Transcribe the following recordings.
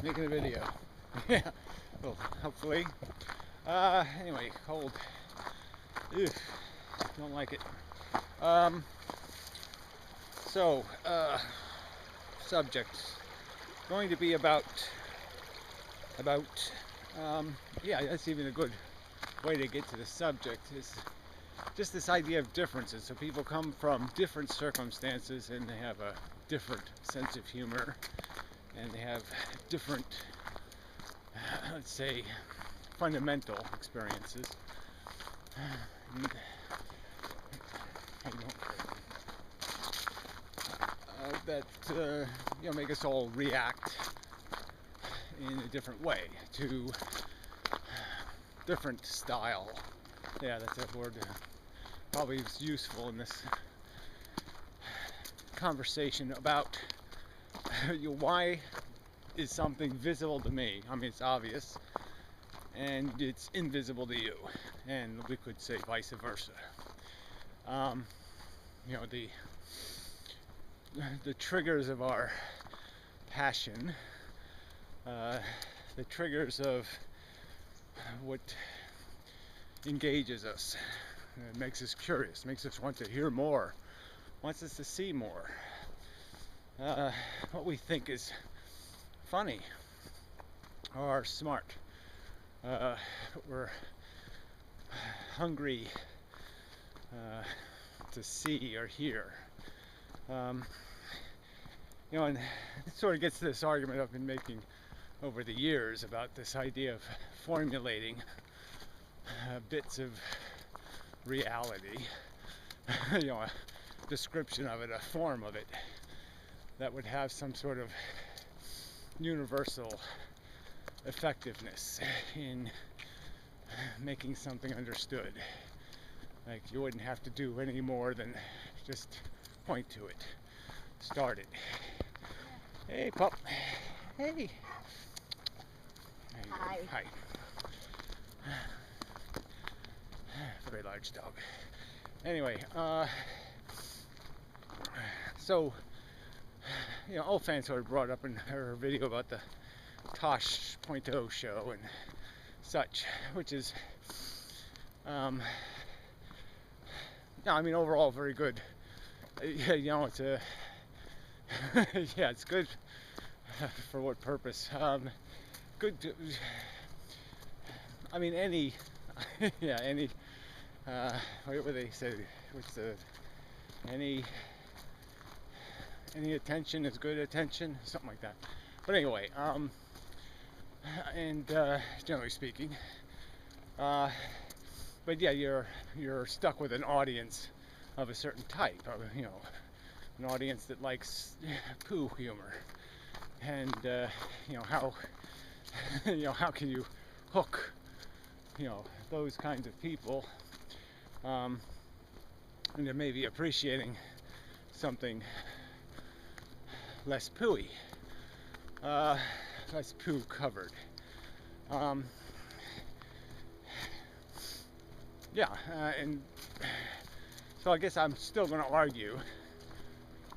Making a video. Yeah, well, hopefully. Anyway, cold. Ew, don't like it. Um, so, subject going to be about, yeah, that's even a good way to get to the subject is just this idea of differences. So people come from different circumstances and they have a different sense of humor and they have different, let's say, fundamental experiences that make us all react in a different way to different style. Yeah, that's a word probably is useful in this conversation about why is something visible to me. I mean, it's obvious, and it's invisible to you, and we could say vice versa. You know, the triggers of our passion, the triggers of what engages us, makes us curious, makes us want to hear more, wants us to see more. What we think is funny or smart. We're hungry to see or hear. And it sort of gets to this argument I've been making over the years about this idea of formulating bits of reality, a description of it, a form of it, that would have some sort of universal effectiveness in making something understood. Like you wouldn't have to do any more than just point to it, start it. Hey, pup. Hey. Hi. Hi. Very large dog. Anyway, so, old fans sort of brought up in her video about the Tosh.0 show and such, which is, overall very good. It's a, yeah, it's good. For what purpose? Good to, any, yeah, any, what would they say? What's the, any attention is good attention, something like that. But anyway, generally speaking, but yeah, you're stuck with an audience of a certain type, an audience that likes poo humor, and how how can you hook those kinds of people into maybe appreciating something less pooey, less poo covered. And so I guess I'm still going to argue,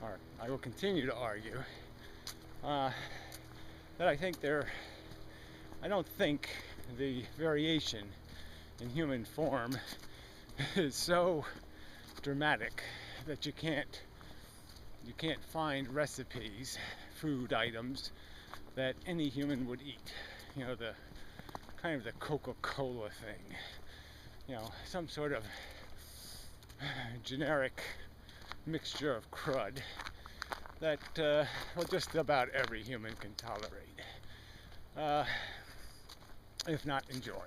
or I will continue to argue, that I don't think the variation in human form is so dramatic that you can't find recipes, food items that any human would eat. The kind of the Coca-Cola thing. Some sort of generic mixture of crud that just about every human can tolerate, if not enjoy.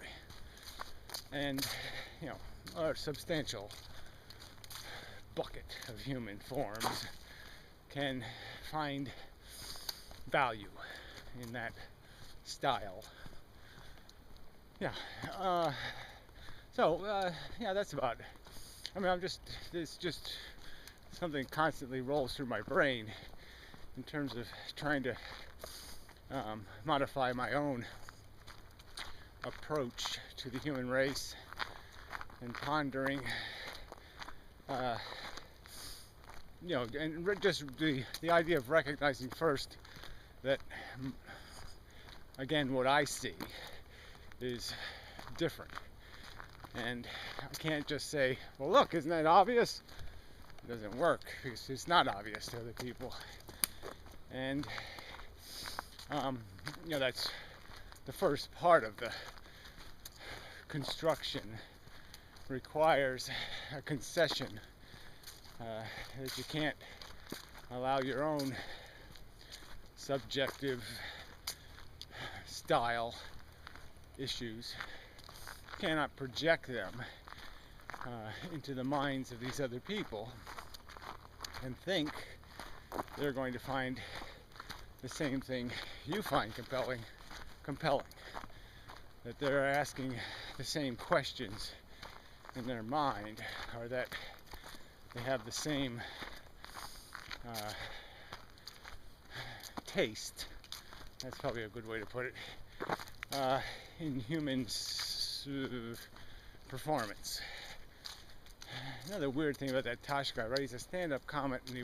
And a substantial bucket of human forms can find value in that style. Yeah. That's about it. It's just something constantly rolls through my brain in terms of trying to modify my own approach to the human race and pondering, and just the idea of recognizing first that again, what I see is different. And I can't just say, well, look, isn't that obvious? It doesn't work because it's not obvious to other people. And, that's the first part of the construction requires a concession that you can't allow your own subjective style issues, cannot project them into the minds of these other people and think they're going to find the same thing you find compelling, that they're asking the same questions in their mind, or that they have the same taste, that's probably a good way to put it, in humans' performance. Another weird thing about that Tosh guy, right? He's a stand-up comic, and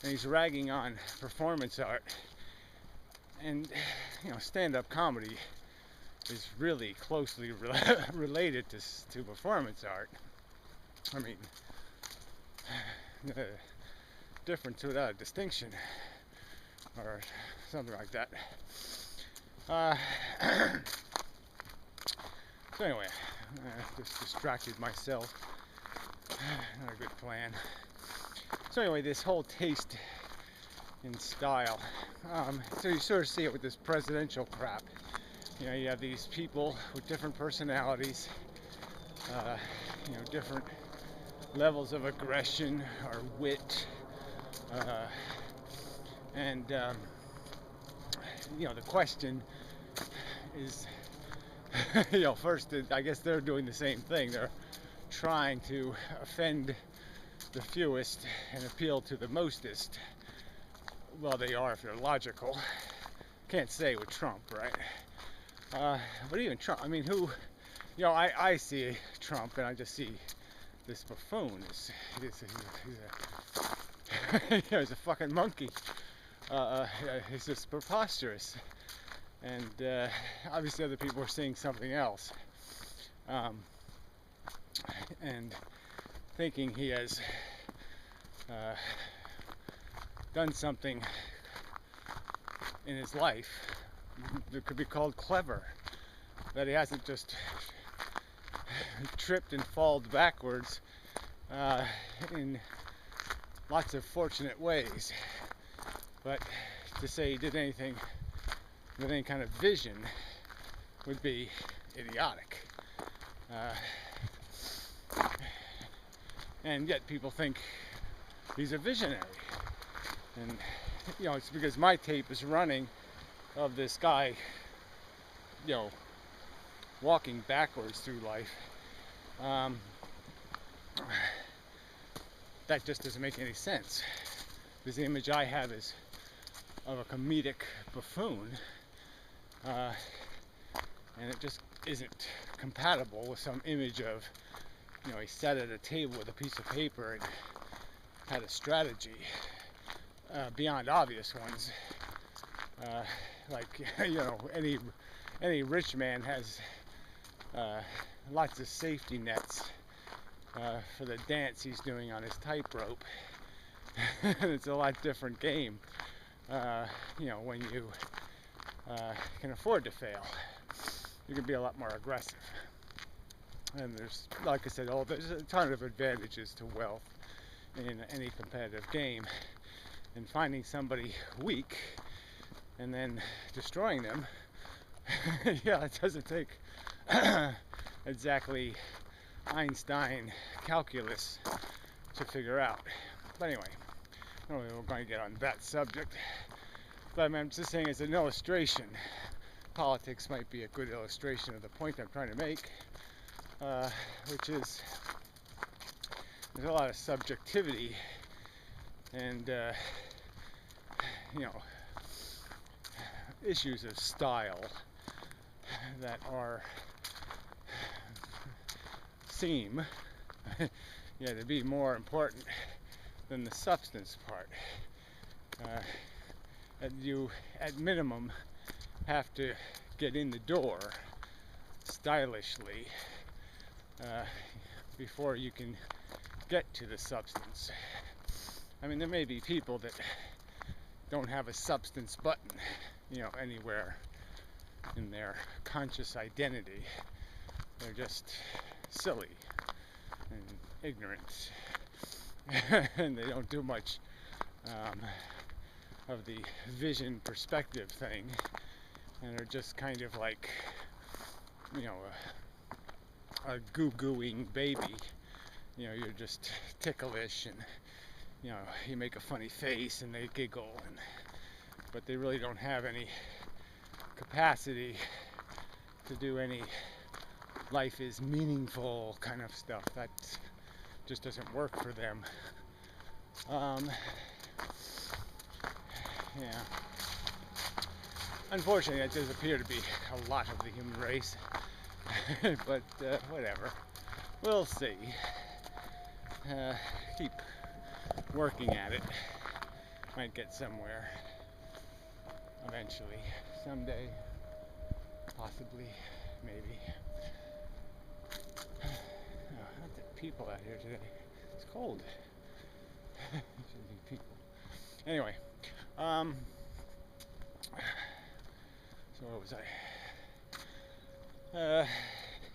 he's ragging on performance art. And stand-up comedy is really closely related to performance art. I mean, the difference without a distinction, or something like that. So anyway, I just distracted myself. Not a good plan. So anyway, this whole taste in style. So you sort of see it with this presidential crap. You have these people with different personalities, different levels of aggression or wit, and the question is, first, I guess they're doing the same thing. They're trying to offend the fewest and appeal to the mostest. Well, they are if they're logical. Can't say with Trump, right? But even Trump, I mean, I see Trump and I just see this buffoon. He's a fucking monkey. He's just preposterous. And obviously other people are seeing something else. And thinking he has done something in his life that could be called clever, that he hasn't just tripped and fallen backwards in lots of fortunate ways, but to say he did anything with any kind of vision would be idiotic. And yet people think he's a visionary. And it's because my tape is running of this guy, walking backwards through life. That just doesn't make any sense. Because the image I have is of a comedic buffoon, and it just isn't compatible with some image of, he sat at a table with a piece of paper and had a strategy beyond obvious ones. Like any rich man has lots of safety nets for the dance he's doing on his tightrope. It's a lot different game. When you can afford to fail, you can be a lot more aggressive. And there's, like I said, there's a ton of advantages to wealth in any competitive game. And finding somebody weak and then destroying them, it doesn't take exactly Einstein calculus to figure out. But anyway, I don't know if we're going to get on that subject. But I'm just saying, as an illustration, politics might be a good illustration of the point I'm trying to make, which is there's a lot of subjectivity and issues of style that seem to be more important than the substance part. At minimum have to get in the door stylishly before you can get to the substance. I mean, there may be people that don't have a substance button, anywhere in their conscious identity. They're just silly and ignorant, and they don't do much of the vision perspective thing, and are just kind of like, a goo-gooing baby. You're just ticklish, and you make a funny face and they giggle, but they really don't have any capacity to do any life is meaningful kind of stuff. That just doesn't work for them. Yeah. Unfortunately, that does appear to be a lot of the human race. But whatever. We'll see. Keep working at it. Might get somewhere. Eventually. Someday. Possibly. Maybe. Not the people out here today. It's cold. Shouldn't be people. Anyway. So what was I?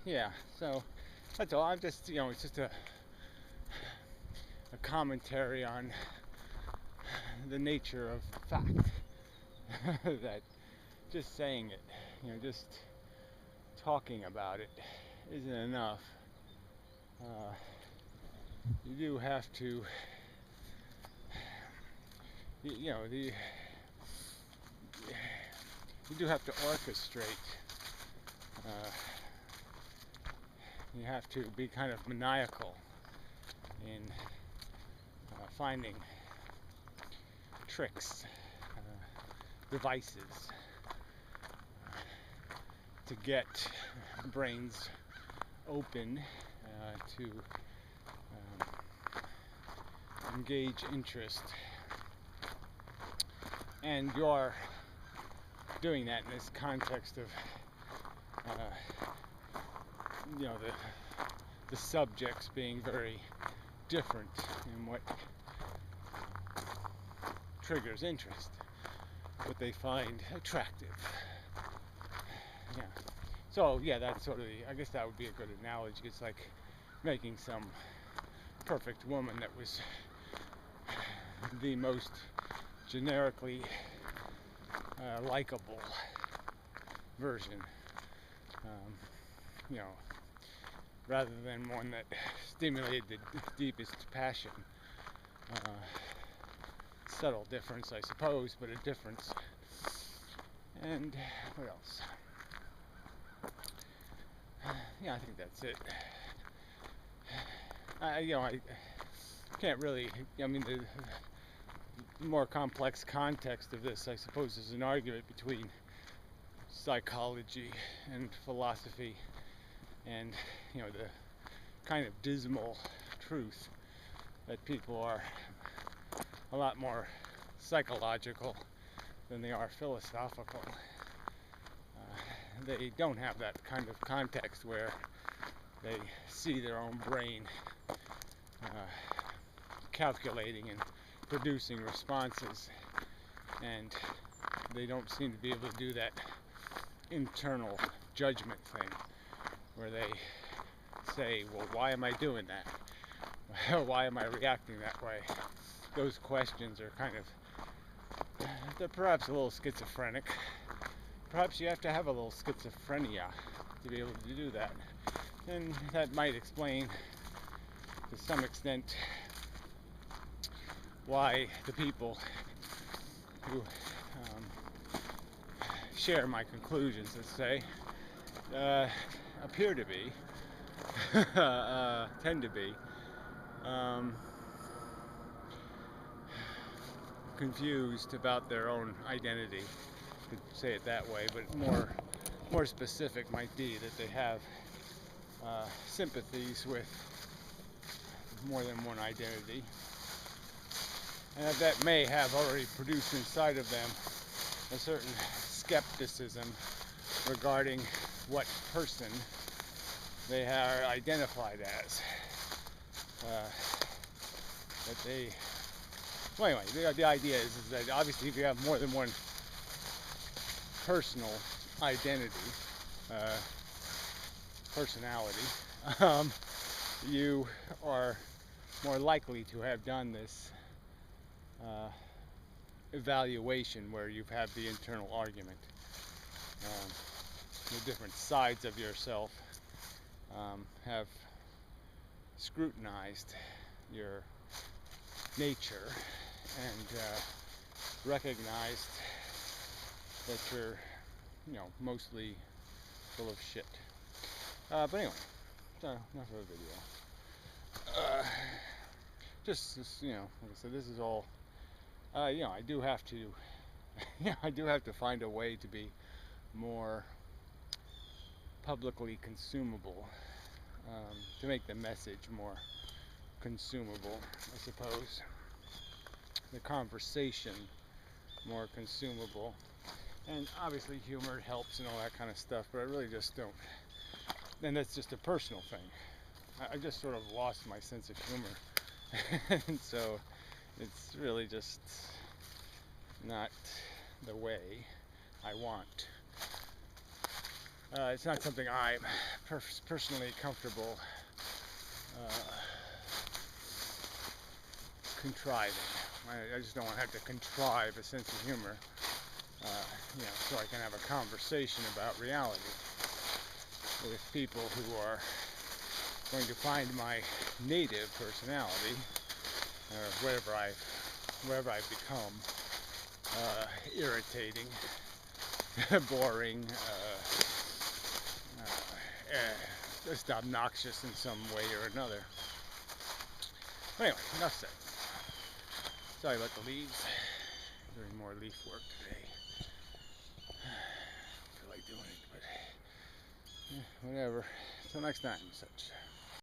Yeah, so that's all. I'm just, it's just a commentary on the nature of fact. That just saying it, just talking about it isn't enough. You do have to, you do have to orchestrate. You have to be kind of maniacal in finding tricks, devices to get brains open to engage interest. And you're doing that in this context of the subjects being very different in what triggers interest, what they find attractive. Yeah. So yeah, that's sort of I guess that would be a good analogy. It's like making some perfect woman that was the most generically likable version, rather than one that stimulated the deepest passion. Subtle difference, I suppose, but a difference. And what else? Yeah, I think that's it. I can't really. I mean, the more complex context of this, I suppose, is an argument between psychology and philosophy, and the kind of dismal truth that people are a lot more psychological than they are philosophical. They don't have that kind of context where they see their own brain calculating and producing responses, and they don't seem to be able to do that internal judgment thing where they say, well, why am I doing that? Why am I reacting that way? Those questions are kind of, they're perhaps a little schizophrenic. Perhaps you have to have a little schizophrenia to be able to do that. And that might explain to some extent why the people who share my conclusions, let's say, appear to be, tend to be, confused about their own identity, to say it that way, but more specific might be that they have sympathies with more than one identity, and that may have already produced inside of them a certain skepticism regarding what person they are identified as. That they, well, anyway, the idea is that obviously if you have more than one personal identity, personality, you are more likely to have done this evaluation where you've had the internal argument. The different sides of yourself have scrutinized your nature and recognized that you're, mostly full of shit. But anyway, enough of a video. Just, like I said, this is all. I do have to. I do have to find a way to be more publicly consumable, to make the message more consumable, I suppose. The conversation more consumable. And obviously humor helps and all that kind of stuff, but I really just don't. And that's just a personal thing. I just sort of lost my sense of humor. And so it's really just not the way I want. It's not something I'm personally comfortable contriving. I just don't want to have to contrive a sense of humor, so I can have a conversation about reality with people who are going to find my native personality, or whatever I've become, irritating, boring, just obnoxious in some way or another. But anyway, enough said. Sorry about the leaves. Doing more leaf work today. I don't feel like doing it, but whatever. Till next time, such.